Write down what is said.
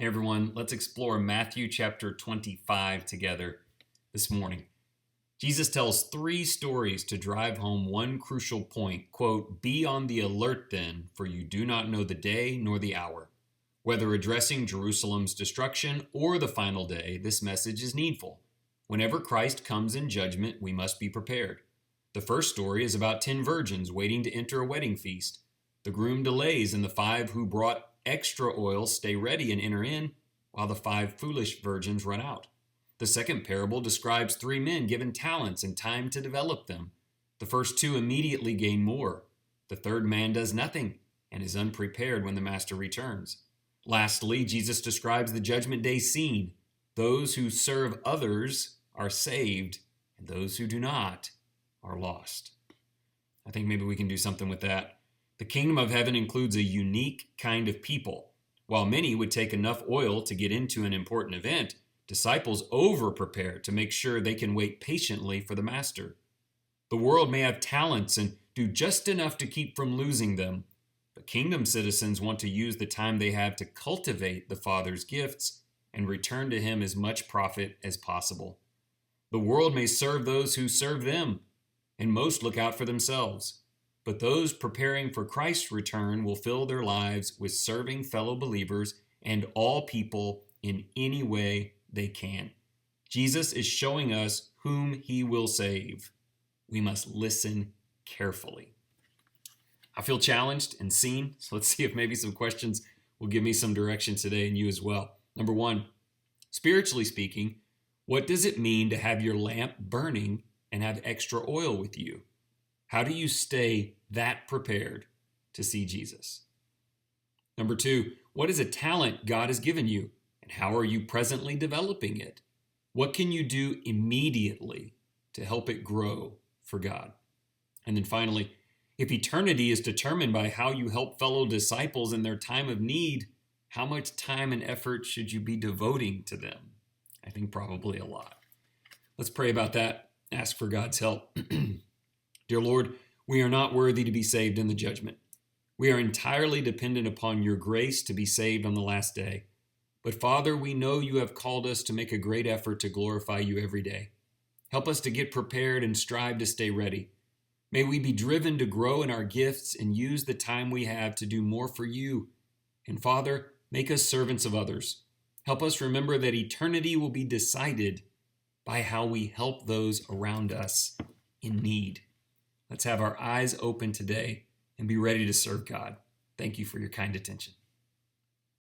Hey everyone, let's explore Matthew chapter 25 together this morning. Jesus tells three stories to drive home one crucial point. Quote, "Be on the alert then, for you do not know the day nor the hour." Whether addressing Jerusalem's destruction or the final day, this message is needful. Whenever Christ comes in judgment, we must be prepared. The first story is about 10 virgins waiting to enter a wedding feast. The groom delays, and the 5 who brought extra oil stay ready and enter in, while the 5 foolish virgins run out. The second parable describes 3 men given talents and time to develop them. The first 2 immediately gain more. The third man does nothing and is unprepared when the master returns. Lastly, Jesus describes the judgment day scene. Those who serve others are saved, and those who do not are lost. I think maybe we can do something with that. The kingdom of heaven includes a unique kind of people. While many would take enough oil to get into an important event, disciples over-prepare to make sure they can wait patiently for the master. The world may have talents and do just enough to keep from losing them, but kingdom citizens want to use the time they have to cultivate the Father's gifts and return to Him as much profit as possible. The world may serve those who serve them, and most look out for themselves. But those preparing for Christ's return will fill their lives with serving fellow believers and all people in any way they can. Jesus is showing us whom He will save. We must listen carefully. I feel challenged and seen, so let's see if maybe some questions will give me some direction today and you as well. Number 1, spiritually speaking, what does it mean to have your lamp burning and have extra oil with you? How do you stay that prepared to see Jesus? Number 2, what is a talent God has given you, and how are you presently developing it? What can you do immediately to help it grow for God? And then finally, if eternity is determined by how you help fellow disciples in their time of need, how much time and effort should you be devoting to them? I think probably a lot. Let's pray about that. Ask for God's help. Dear Lord, we are not worthy to be saved in the judgment. We are entirely dependent upon your grace to be saved on the last day. But Father, we know you have called us to make a great effort to glorify you every day. Help us to get prepared and strive to stay ready. May we be driven to grow in our gifts and use the time we have to do more for you. And Father, make us servants of others. Help us remember that eternity will be decided by how we help those around us in need. Let's have our eyes open today and be ready to serve God. Thank you for your kind attention.